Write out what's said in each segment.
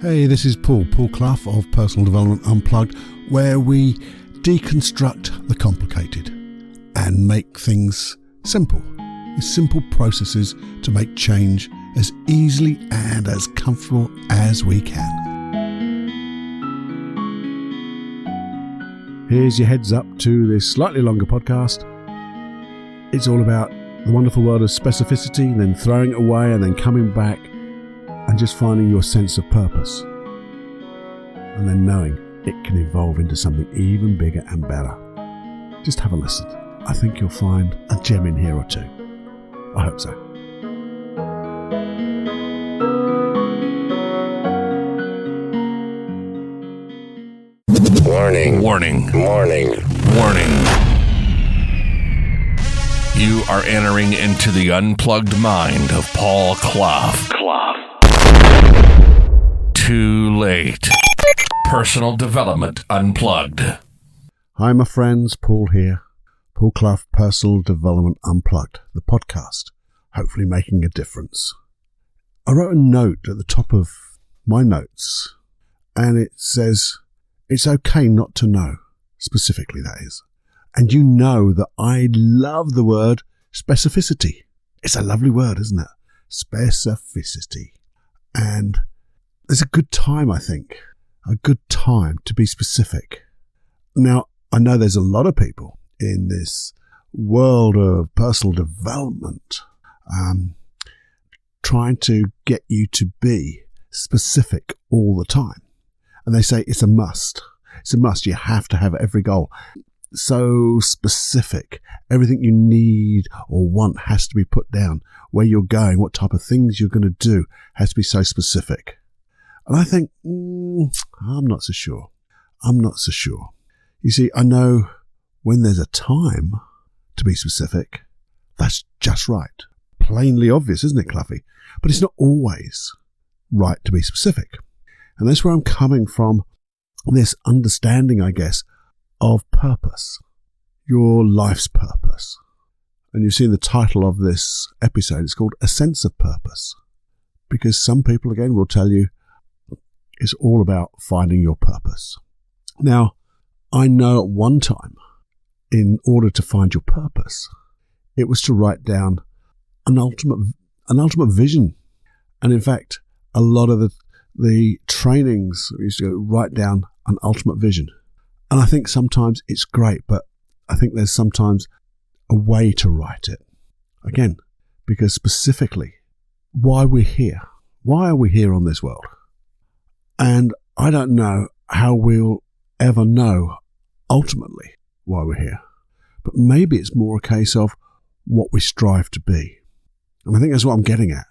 Hey, this is Paul Clough of Personal Development Unplugged, where we deconstruct the complicated and make things simple. Simple processes to make change as easily and as comfortable as we can. Here's your heads up to this slightly longer podcast. It's all about the wonderful world of specificity, then throwing it away and then coming back and just finding your sense of purpose. And then knowing it can evolve into something even bigger and better. Just have a listen. I think you'll find a gem in here or two. I hope so. Warning. Warning. Warning. Warning. You are entering into the unplugged mind of Paul Clough. Too late. Personal Development Unplugged. Hi, my friends. Paul here. Paul Clough, Personal Development Unplugged, the podcast, hopefully making a difference. I wrote a note at the top of my notes, and it says, it's okay not to know, specifically that is. And you know that I love the word specificity. It's a lovely word, isn't it? Specificity. And there's a good time, I think, a good time to be specific. Now, I know there's a lot of people in this world of personal development trying to get you to be specific all the time. And they say it's a must. It's a must. You have to have every goal so specific. Everything you need or want has to be put down. Where you're going, what type of things you're going to do has to be so specific. And I think, I'm not so sure. You see, I know when there's a time to be specific, that's just right. Plainly obvious, isn't it, Cluffy? But it's not always right to be specific. And that's where I'm coming from, this understanding, I guess, of purpose, your life's purpose. And you've seen the title of this episode, it's called A Sense of Purpose. Because some people, again, will tell you it's all about finding your purpose. Now, I know at one time, in order to find your purpose, it was to write down an ultimate vision. And in fact, a lot of the trainings used to write down an ultimate vision. And I think sometimes it's great, but I think there's sometimes a way to write it. Again, because specifically, why we're here. Why are we here on this world? And I don't know how we'll ever know ultimately why we're here. But maybe it's more a case of what we strive to be. And I think that's what I'm getting at.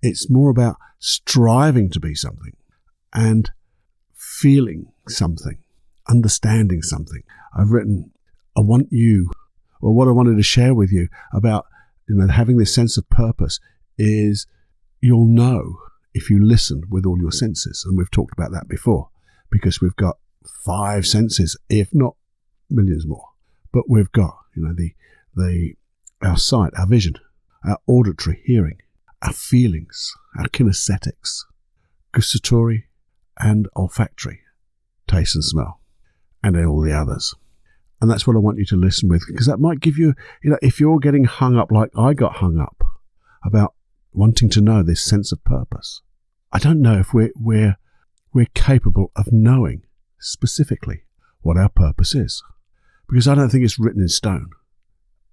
It's more about striving to be something and feeling something, understanding something. I've written, what I wanted to share with you about, having this sense of purpose is you'll know if you listen with all your senses. And we've talked about that before because we've got 5 senses, if not millions more. But we've got, our sight, our vision, our auditory hearing, our feelings, our kinesthetics, gustatory and olfactory, taste and smell, and then all the others. And that's what I want you to listen with, because that might give you, if you're getting hung up like I got hung up about wanting to know this sense of purpose, I don't know if we're capable of knowing specifically what our purpose is, because I don't think it's written in stone.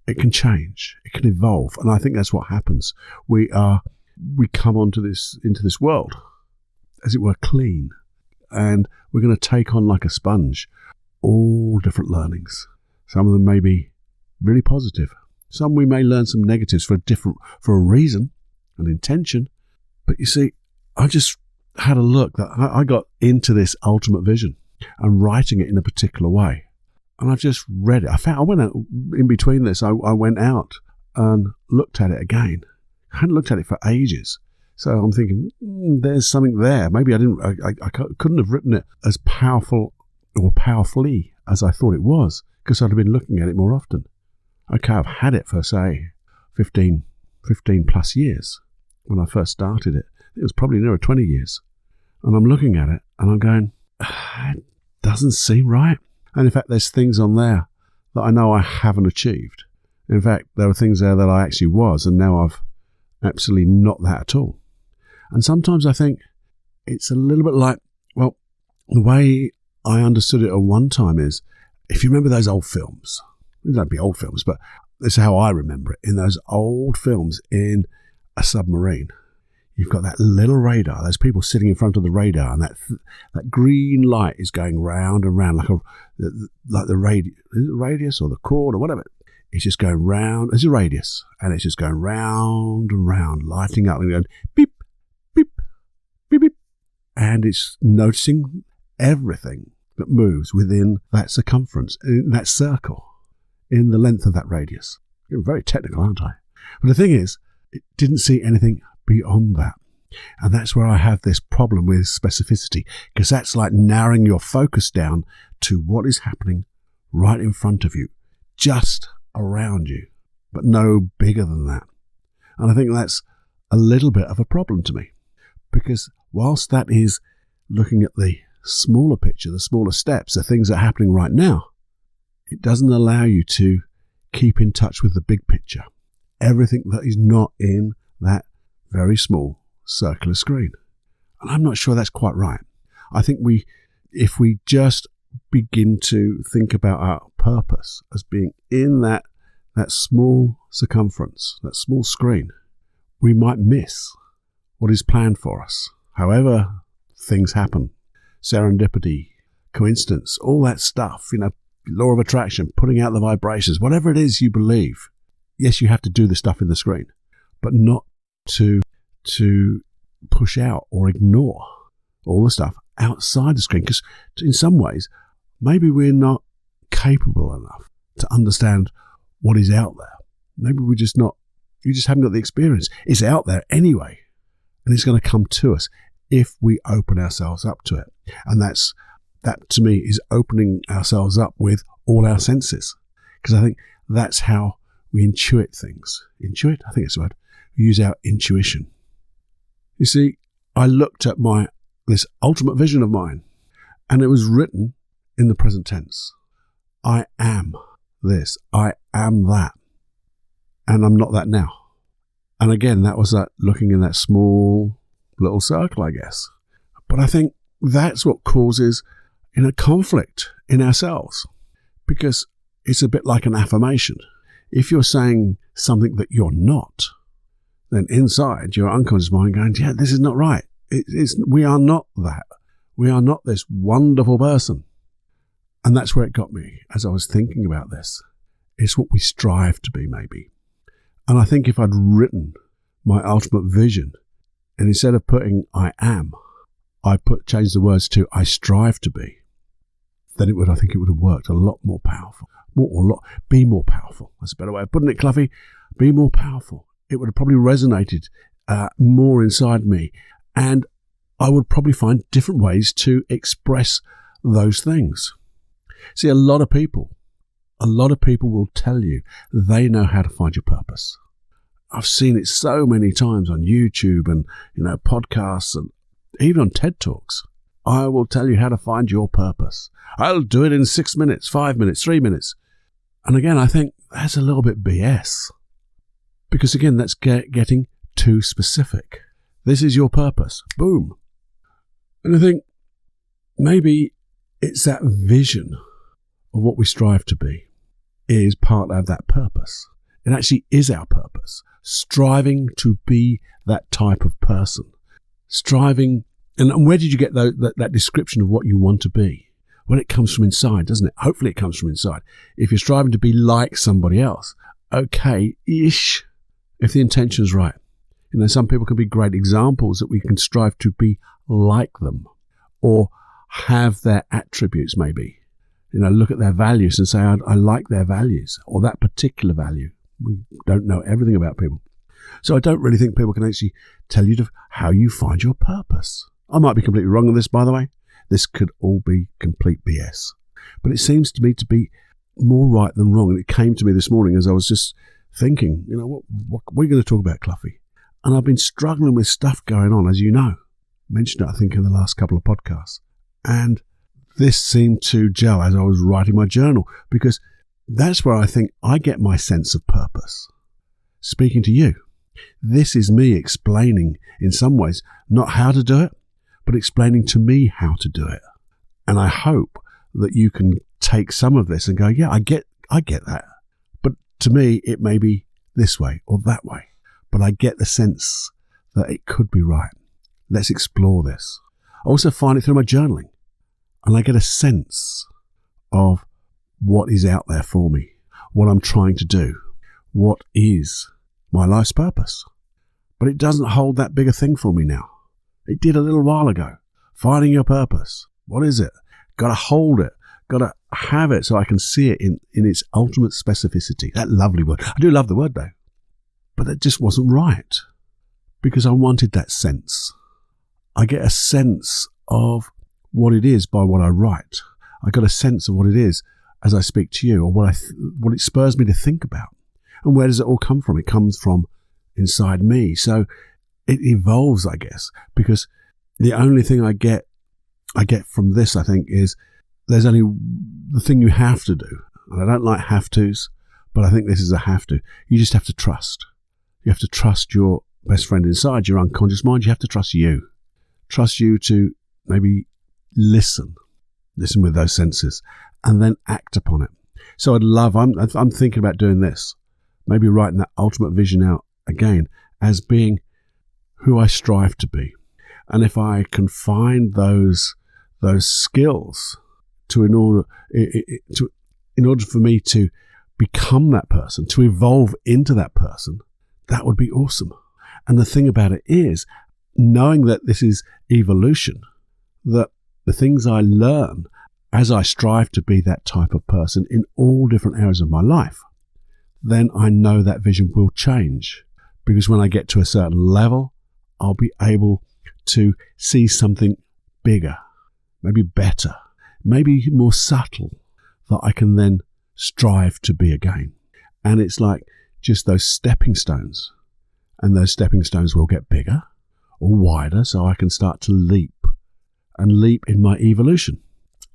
It can change, it can evolve, and I think that's what happens. We come into this world, as it were, clean, and we're going to take on like a sponge all different learnings. Some of them may be really positive. Some we may learn some negatives for a reason, an intention. But you see, I just had a look that I got into this ultimate vision and writing it in a particular way. And I've just read it. I went out in between this. I went out and looked at it again. I hadn't looked at it for ages. So I'm thinking, there's something there. Maybe I couldn't have written it as powerful or powerfully as I thought it was, because I'd have been looking at it more often. Okay, I've had it for, say, 15 plus years. When I first started it, it was probably nearer 20 years. And I'm looking at it and I'm going, it doesn't seem right. And in fact, there's things on there that I know I haven't achieved. In fact, there were things there that I actually was, and now I've absolutely not that at all. And sometimes I think it's a little bit like, well, the way I understood it at one time is, if you remember those old films, it don't be old films, but this is how I remember it. In those old films in a submarine, you've got that little radar, there's people sitting in front of the radar, and that green light is going round and round like the radius or the cord or whatever. It's just going round, it's a radius, and it's just going round and round, lighting up and going beep, beep, beep, beep. And it's noticing everything that moves within that circumference, in that circle, in the length of that radius. You're very technical, aren't I? But the thing is, it didn't see anything beyond that. And that's where I have this problem with specificity, because that's like narrowing your focus down to what is happening right in front of you, just around you, but no bigger than that. And I think that's a little bit of a problem to me, because whilst that is looking at the smaller picture, the smaller steps, the things that are happening right now, it doesn't allow you to keep in touch with the big picture, everything that is not in that very small circular screen. And I'm not sure that's quite right. I think if we just begin to think about our purpose as being in that small circumference, that small screen, we might miss what is planned for us. However things happen, serendipity, coincidence, all that stuff, law of attraction, putting out the vibrations, whatever it is you believe. Yes, you have to do the stuff in the screen, but not to push out or ignore all the stuff outside the screen, because in some ways, maybe we're not capable enough to understand what is out there. Maybe you just haven't got the experience. It's out there anyway, and it's going to come to us if we open ourselves up to it. And that to me is opening ourselves up with all our senses, because I think that's how we intuit things. Intuit? I think it's the word. We use our intuition. You see, I looked at this ultimate vision of mine, and it was written in the present tense. I am this. I am that. And I'm not that now. And again, that was that looking in that small little circle, I guess. But I think that's what causes a conflict in ourselves, because it's a bit like an affirmation. If you're saying something that you're not, then inside your unconscious mind going, yeah, this is not right. We are not that. We are not this wonderful person. And that's where it got me as I was thinking about this. It's what we strive to be, maybe. And I think if I'd written my ultimate vision, and instead of putting I am, I changed the words to I strive to be, then I think it would have worked a lot more powerful. Be more powerful. That's a better way of putting it, Cluffy. Be more powerful. It would have probably resonated more inside me, and I would probably find different ways to express those things. See, a lot of people will tell you they know how to find your purpose. I've seen it so many times on YouTube and podcasts and even on TED Talks. I will tell you how to find your purpose. I'll do it in 6 minutes, 5 minutes, 3 minutes. And again, I think that's a little bit BS. Because again, that's getting too specific. This is your purpose. Boom. And I think maybe it's that vision of what we strive to be is part of that purpose. It actually is our purpose. Striving to be that type of person. Striving, and where did you get that description of what you want to be? Well, it comes from inside, doesn't it? Hopefully it comes from inside. If you're striving to be like somebody else, okay-ish, if the intention is right. Some people can be great examples that we can strive to be like them or have their attributes maybe. Look at their values and say, I like their values or that particular value. We don't know everything about people. So I don't really think people can actually tell you how you find your purpose. I might be completely wrong on this, by the way. This could all be complete BS. But it seems to me to be more right than wrong. And it came to me this morning as I was just thinking, what we're going to talk about, Cluffy. And I've been struggling with stuff going on, as you know. mentioned it, I think, in the last couple of podcasts. And this seemed to gel as I was writing my journal, because that's where I think I get my sense of purpose. Speaking to you, this is me explaining, in some ways, not how to do it, but explaining to me how to do it. And I hope that you can take some of this and go, yeah, I get that. But to me, it may be this way or that way. But I get the sense that it could be right. Let's explore this. I also find it through my journaling. And I get a sense of what is out there for me, what I'm trying to do, what is my life's purpose. But it doesn't hold that big a thing for me now. It did a little while ago. Finding your purpose. What is it? Got to hold it. Got to have it so I can see it in its ultimate specificity. That lovely word. I do love the word though. But that just wasn't right. Because I wanted that sense. I get a sense of what it is by what I write. I got a sense of what it is as I speak to you, or what it spurs me to think about. And where does it all come from? It comes from inside me. So it evolves, I guess, because the only thing I get from this, I think, is there's only the thing you have to do. And I don't like have-tos, but I think this is a have-to. You just have to trust. You have to trust your best friend inside, your unconscious mind. You have to trust you. Trust you to maybe listen with those senses, and then act upon it. So I'm thinking about doing this, maybe writing that ultimate vision out again as being who I strive to be. And if I can find those skills in order for me to become that person, to evolve into that person, that would be awesome. And the thing about it is, knowing that this is evolution, that the things I learn as I strive to be that type of person in all different areas of my life, then I know that vision will change. Because when I get to a certain level, I'll be able to see something bigger, maybe better, maybe more subtle, that I can then strive to be again. And it's like just those stepping stones. And those stepping stones will get bigger or wider, so I can start to leap in my evolution.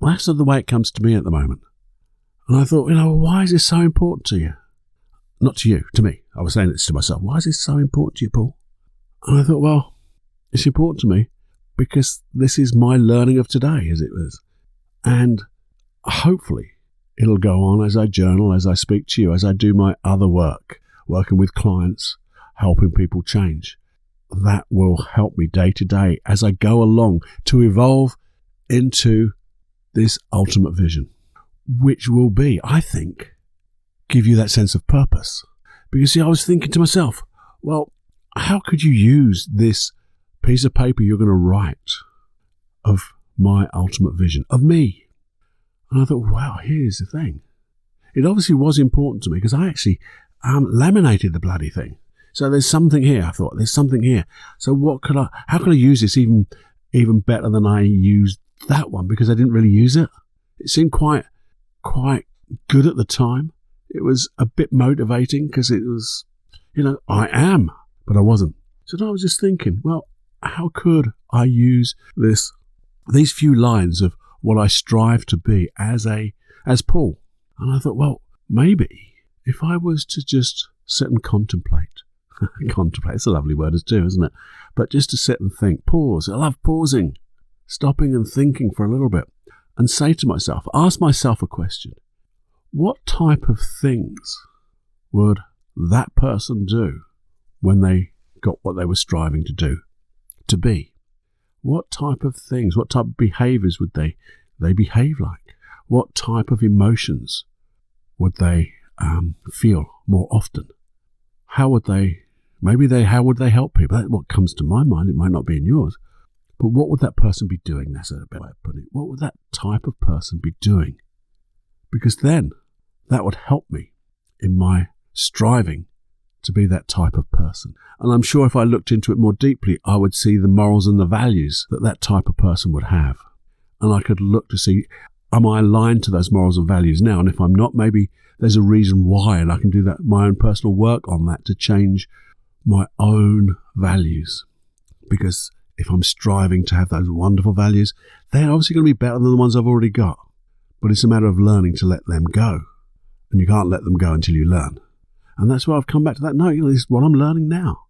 Well, that's the way it comes to me at the moment. And I thought, why is this so important to you? Not to you, to me. I was saying this to myself. Why is this so important to you, Paul? And I thought, well, it's important to me because this is my learning of today, as it was. And hopefully it'll go on as I journal, as I speak to you, as I do my other work, working with clients, helping people change. That will help me day to day as I go along to evolve into this ultimate vision, which will be, I think, give you that sense of purpose. Because see, I was thinking to myself, well, how could you use this piece of paper you're going to write of my ultimate vision, of me? And I thought, wow, here's the thing. It obviously was important to me because I actually laminated the bloody thing. So there's something here. I thought there's something here. So how could I use this even better than I used that one? Because I didn't really use it. It seemed quite good at the time. It was a bit motivating because it was, I am, but I wasn't. So I was just thinking, well, how could I use these few lines of what I strive to be as Paul? And I thought, well, maybe if I was to just sit and contemplate, it's a lovely word too, isn't it? But just to sit and think, pause. I love pausing, stopping and thinking for a little bit and say to myself, ask myself a question. What type of things would that person do when they got what they were striving to do, to be? What type of things, what type of behaviors would they behave like? What type of emotions would they feel more often? How would they help people? That's what comes to my mind. It might not be in yours. But what would that person be doing? That's a better way of putting it. What would that type of person be doing? Because then that would help me in my striving to be that type of person. And I'm sure if I looked into it more deeply, I would see the morals and the values that type of person would have. And I could look to see, am I aligned to those morals and values now? And if I'm not, maybe there's a reason why, and I can do that, my own personal work on that to change my own values. Because if I'm striving to have those wonderful values, they're obviously going to be better than the ones I've already got. But it's a matter of learning to let them go. And you can't let them go until you learn. And that's why I've come back to that note. This is what I'm learning now.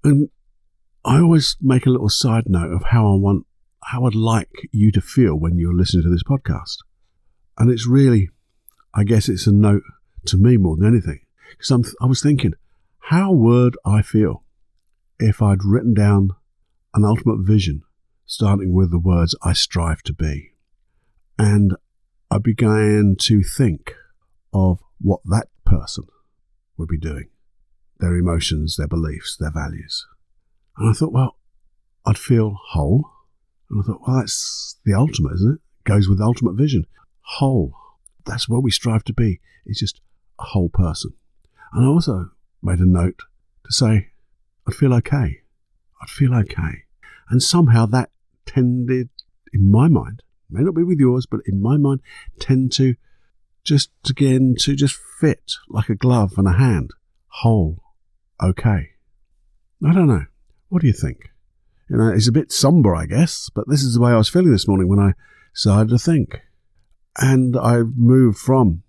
And I always make a little side note of how I'd like you to feel when you're listening to this podcast. And it's really, I guess it's a note to me more than anything. Because I was thinking, how would I feel if I'd written down an ultimate vision, starting with the words, I strive to be. And I began to think of what that person would be doing, their emotions, their beliefs, their values. And I thought, well, I'd feel whole. And I thought, well, that's the ultimate, isn't it? Goes with the ultimate vision. Whole. That's what we strive to be. It's just a whole person. And I also made a note to say, I'd feel okay. I'd feel okay. And somehow that tended, in my mind, may not be with yours, but in my mind, tend to just fit like a glove and a hand. Whole. Okay. I don't know. What do you think? It's a bit somber, I guess, but this is the way I was feeling this morning when I decided to think. And I moved from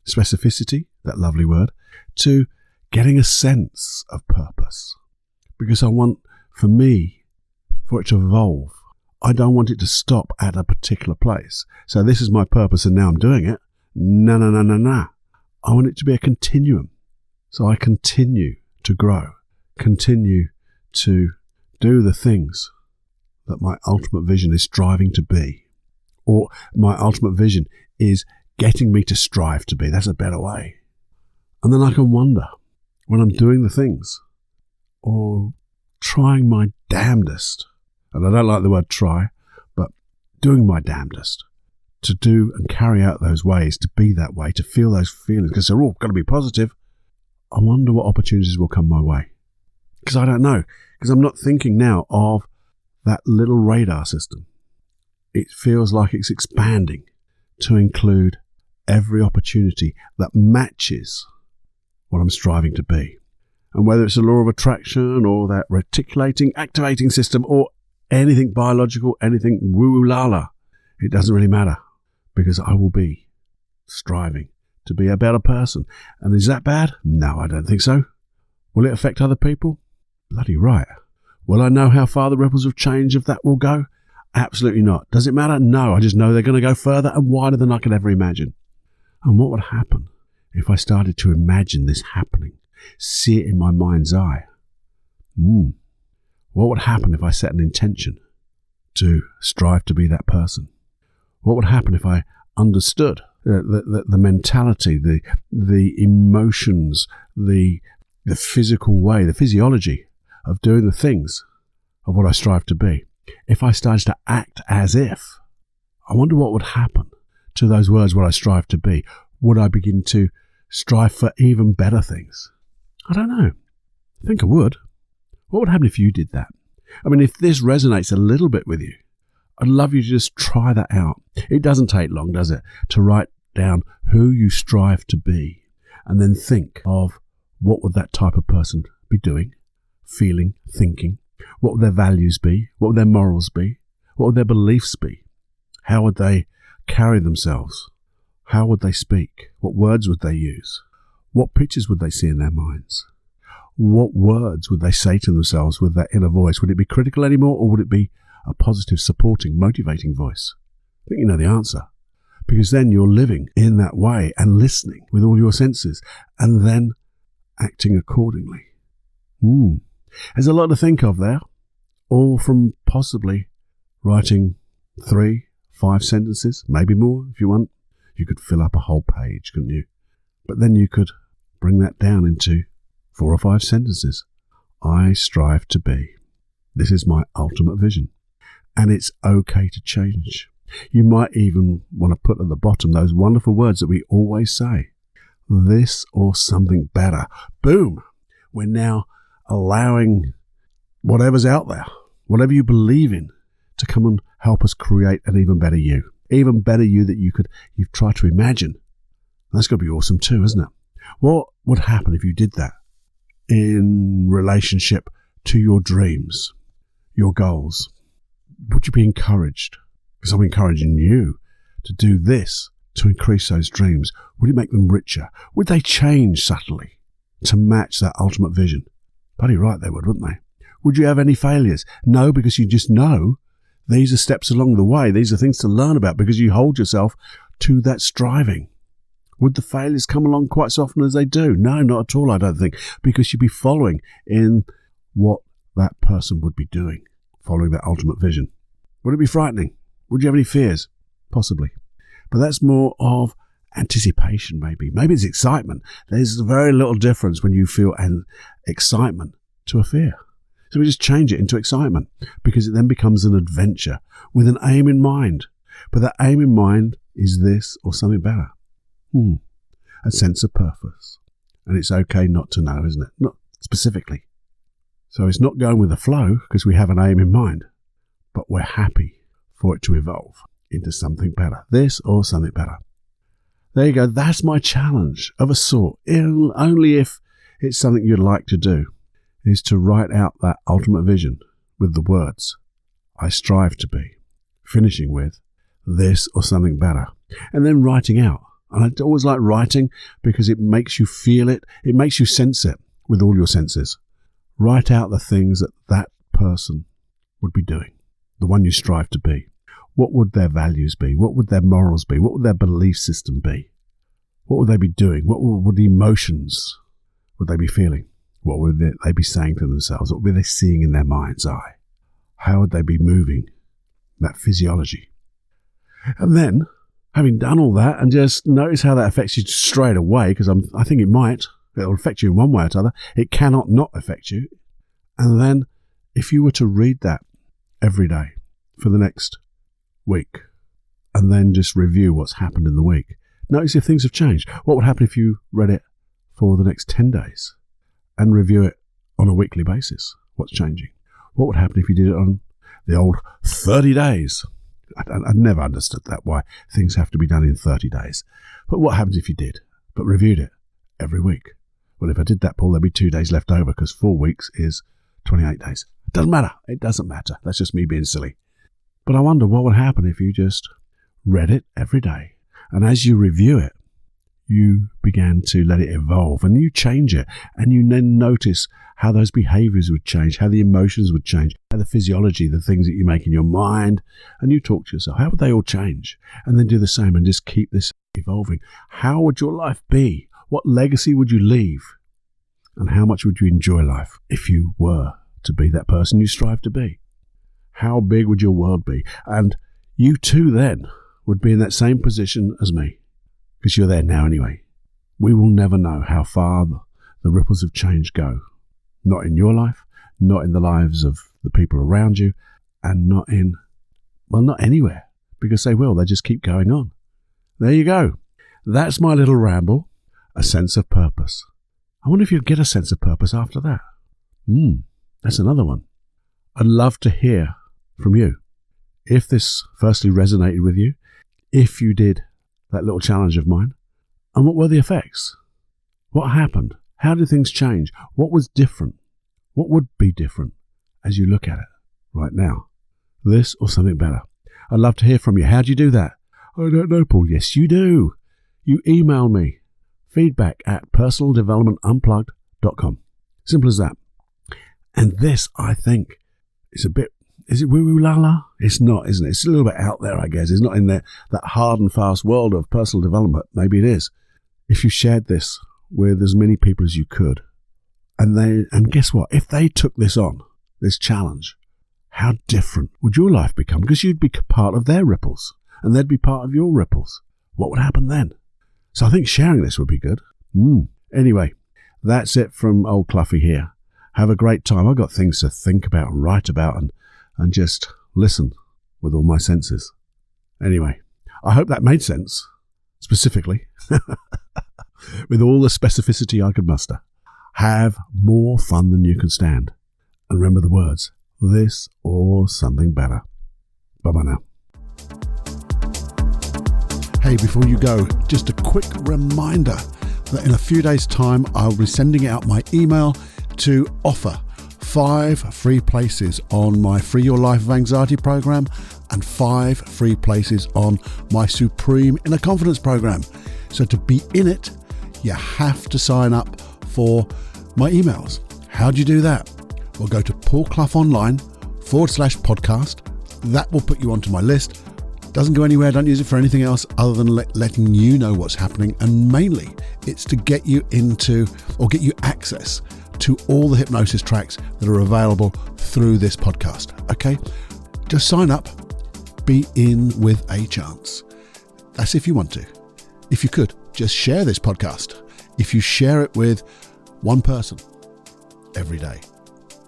specificity, that lovely word, to getting a sense of purpose. Because I want, for me, for it to evolve. I don't want it to stop at a particular place. So this is my purpose and now I'm doing it. No. I want it to be a continuum. So I continue to grow, continue to do the things that my ultimate vision is striving to be. Or my ultimate vision is getting me to strive to be. That's a better way. And then I can wonder, when I'm doing the things, or trying my damnedest, and I don't like the word try, but doing my damnedest to do and carry out those ways, to be that way, to feel those feelings, because they're all got to be positive, I wonder what opportunities will come my way. Because I don't know. Because I'm not thinking now of that little radar system. It feels like it's expanding to include every opportunity that matches what I'm striving to be. And whether it's a law of attraction or that reticulating, activating system or anything biological, anything woo-la-la, it doesn't really matter because I will be striving to be a better person. And is that bad? No, I don't think so. Will it affect other people? Bloody right. Will I know how far the ripples of change of that will go? Absolutely not. Does it matter? No, I just know they're going to go further and wider than I could ever imagine. And what would happen if I started to imagine this happening? See it in my mind's eye. What would happen if I set an intention to strive to be that person? What would happen if I understood the mentality, the emotions, the physical way, the physiology of doing the things of what I strive to be? If I started to act as if, I wonder what would happen to those words, what I strive to be. Would I begin to strive for even better things? I don't know. I think I would. What would happen if you did that? I mean, if this resonates a little bit with you, I'd love you to just try that out. It doesn't take long, does it, to write down who you strive to be and then think of what would that type of person be doing, feeling, thinking. What would their values be? What would their morals be? What would their beliefs be? How would they carry themselves? How would they speak? What words would they use? What pictures would they see in their minds? What words would they say to themselves with that inner voice? Would it be critical anymore, or would it be a positive, supporting, motivating voice? I think you know the answer. Because then you're living in that way and listening with all your senses and then acting accordingly. There's a lot to think of there, all from possibly writing 3, 5 sentences, maybe more if you want. You could fill up a whole page, couldn't you? But then you could bring that down into 4 or 5 sentences. I strive to be. This is my ultimate vision. And it's okay to change. You might even want to put at the bottom those wonderful words that we always say. This or something better. Boom! We're now allowing whatever's out there, whatever you believe in, to come and help us create an even better you. Even better you that you've tried to imagine. That's going to be awesome too, isn't it? What would happen if you did that in relationship to your dreams? your goals? Would you be encouraged? Because I'm encouraging you to do this to increase those dreams. Would it make them richer? Would they change subtly to match that ultimate vision? Bloody right they would, wouldn't they? Would you have any failures? No, because you just know these are steps along the way. These are things to learn about because you hold yourself to that striving. Would the failures come along quite so often as they do? No, not at all, I don't think, because you'd be following in what that person would be doing, following that ultimate vision. Would it be frightening? Would you have any fears? Possibly. But that's more of anticipation, maybe. Maybe it's excitement. There's very little difference when you feel an excitement to a fear. So we just change it into excitement because it then becomes an adventure with an aim in mind. But that aim in mind is this or something better. A sense of purpose. And it's okay not to know, isn't it? Not specifically. So it's not going with the flow because we have an aim in mind, but we're happy for it to evolve into something better. This or something better. There you go. That's my challenge of a sort. Only if it's something you'd like to do, is to write out that ultimate vision with the words, I strive to be, finishing with this or something better, and then writing out. And I always like writing because it makes you feel it. It makes you sense it with all your senses. Write out the things that that person would be doing, the one you strive to be. What would their values be? What would their morals be? What would their belief system be? What would they be doing? What would the emotions would they be feeling? What would they be saying to themselves? What were they seeing in their mind's eye? How would they be moving? That physiology. And then, having done all that, and just notice how that affects you straight away, because I think it might. It'll affect you in one way or another. It cannot not affect you. And then, if you were to read that every day for the next week, and then just review what's happened in the week, notice if things have changed. What would happen if you read it for the next 10 days and review it on a weekly basis? What's changing? What would happen if you did it on the old 30 days? I never understood that, why things have to be done in 30 days. But what happens if you did, but reviewed it every week? Well, if I did that, Paul, there'd be 2 days left over because 4 weeks is 28 days. It doesn't matter. It doesn't matter. That's just me being silly. But I wonder what would happen if you just read it every day. And as you review it, you began to let it evolve and you change it. And you then notice how those behaviors would change, how the emotions would change, how the physiology, the things that you make in your mind, and you talk to yourself, how would they all change? And then do the same and just keep this evolving. How would your life be? What legacy would you leave? And how much would you enjoy life if you were to be that person you strive to be? How big would your world be? And you too then would be in that same position as me, because you're there now anyway. We will never know how far the ripples of change go. Not in your life, not in the lives of the people around you, and not anywhere, because they will. They just keep going on. There you go. That's my little ramble, a sense of purpose. I wonder if you'd get a sense of purpose after that. That's another one. I'd love to hear from you. If this firstly resonated with you, if you did that little challenge of mine, and what were the effects? What happened? How did things change? What was different? What would be different as you look at it right now? This or something better? I'd love to hear from you. How do you do that? I don't know, Paul. Yes, you do. You email me. feedback@personaldevelopmentunplugged.com. Simple as that. And this, I think, is it woo-woo la-la? It's not, isn't it? It's a little bit out there, I guess. It's not in that hard and fast world of personal development. Maybe it is. If you shared this with as many people as you could, and guess what? If they took this on, this challenge, how different would your life become? Because you'd be part of their ripples, and they'd be part of your ripples. What would happen then? So I think sharing this would be good. Anyway, that's it from old Cluffy here. Have a great time. I've got things to think about and write about and just listen with all my senses. Anyway, I hope that made sense, specifically, with all the specificity I could muster. Have more fun than you can stand. And remember the words, this or something better. Bye-bye now. Hey, before you go, just a quick reminder that in a few days' time, I'll be sending out my email to offer 5 free places on my Free Your Life of Anxiety program and 5 free places on my Supreme Inner Confidence program. So to be in it, you have to sign up for my emails. How do you do that? Well, go to paulcloughonline.com/podcast. That will put you onto my list. Doesn't go anywhere. Don't use it for anything else other than letting you know what's happening. And mainly it's to get you into or get you access to all the hypnosis tracks that are available through this podcast. Okay? Just sign up. Be in with a chance. That's if you want to. If you could, just share this podcast. If you share it with one person every day,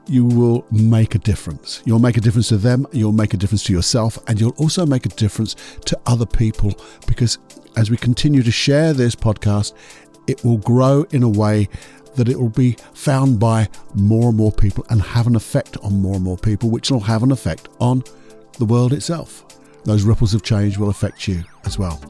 you will make a difference. You'll make a difference to them, you'll make a difference to yourself, and you'll also make a difference to other people, because as we continue to share this podcast, it will grow in a way that it will be found by more and more people and have an effect on more and more people, which will have an effect on the world itself. Those ripples of change will affect you as well.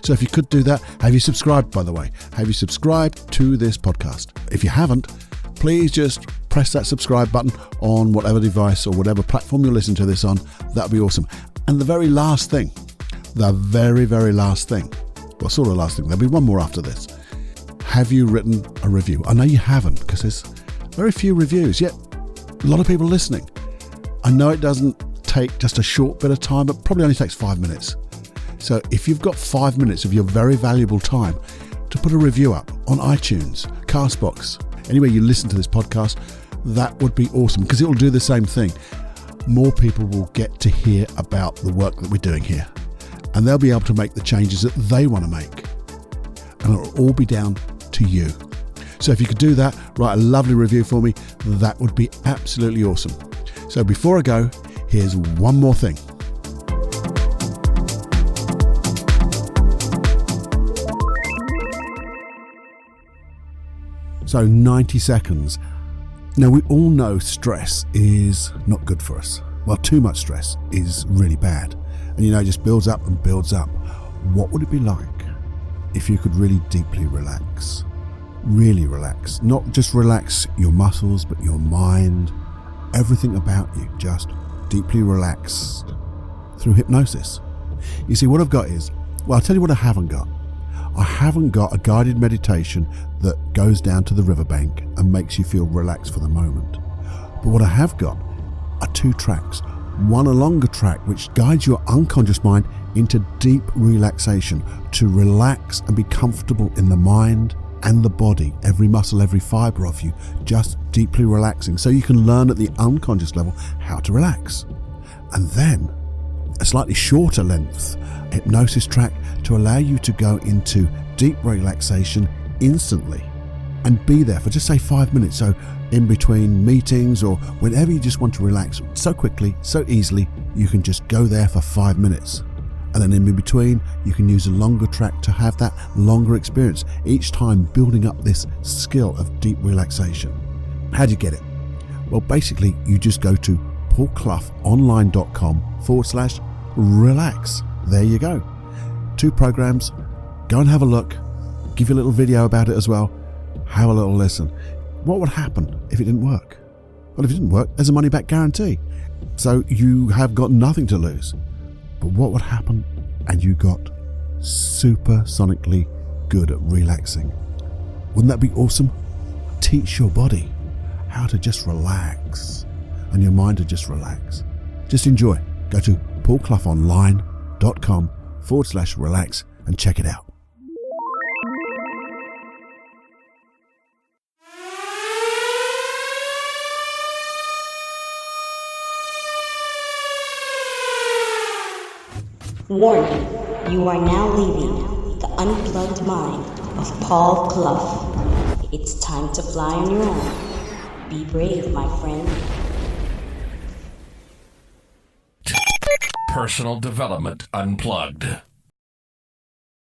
So if you could do that, have you subscribed, by the way? Have you subscribed to this podcast? If you haven't, please just press that subscribe button on whatever device or whatever platform you listen to this on. That'd be awesome. And the very last thing, well, sort of last thing, there'll be one more after this. Have you written a review? I know you haven't, because there's very few reviews, yet a lot of people listening. I know it doesn't take just a short bit of time, but probably only takes 5 minutes. So if you've got 5 minutes of your very valuable time to put a review up on iTunes, Castbox, anywhere you listen to this podcast, that would be awesome, because it will do the same thing. More people will get to hear about the work that we're doing here, and they'll be able to make the changes that they want to make, and it'll all be down to you. So if you could do that, write a lovely review for me, that would be absolutely awesome. So before I go, here's one more thing. So 90 seconds. Now, we all know stress is not good for us. Well, too much stress is really bad. And it just builds up and builds up. What would it be like if you could really deeply relax? Really relax. Not just relax your muscles, but your mind, everything about you, just deeply relaxed through hypnosis. You see, what I've got is, well, I'll tell you what I haven't got. I haven't got a guided meditation that goes down to the riverbank and makes you feel relaxed for the moment. But what I have got are 2 tracks. One, a longer track, which guides your unconscious mind into deep relaxation, to relax and be comfortable in the mind and the body, every muscle, every fiber of you, just deeply relaxing, so you can learn at the unconscious level how to relax. And then a slightly shorter length hypnosis track to allow you to go into deep relaxation instantly and be there for just say 5 minutes. So in between meetings or whenever you just want to relax so quickly, so easily, you can just go there for 5 minutes. And then in between, you can use a longer track to have that longer experience, each time building up this skill of deep relaxation. How do you get it? Well, basically, you just go to paulcloughonline.com/relax. There you go. 2 programs. Go and have a look. Give you a little video about it as well. Have a little listen. What would happen if it didn't work? Well, if it didn't work, there's a money back guarantee. So you have got nothing to lose. But what would happen and you got supersonically good at relaxing? Wouldn't that be awesome? Teach your body how to just relax and your mind to just relax. Just enjoy. Go to paulcloughonline.com/relax and check it out. Warning, you are now leaving the unplugged mind of Paul Clough. It's time to fly on your own. Be brave, my friend. Personal Development Unplugged.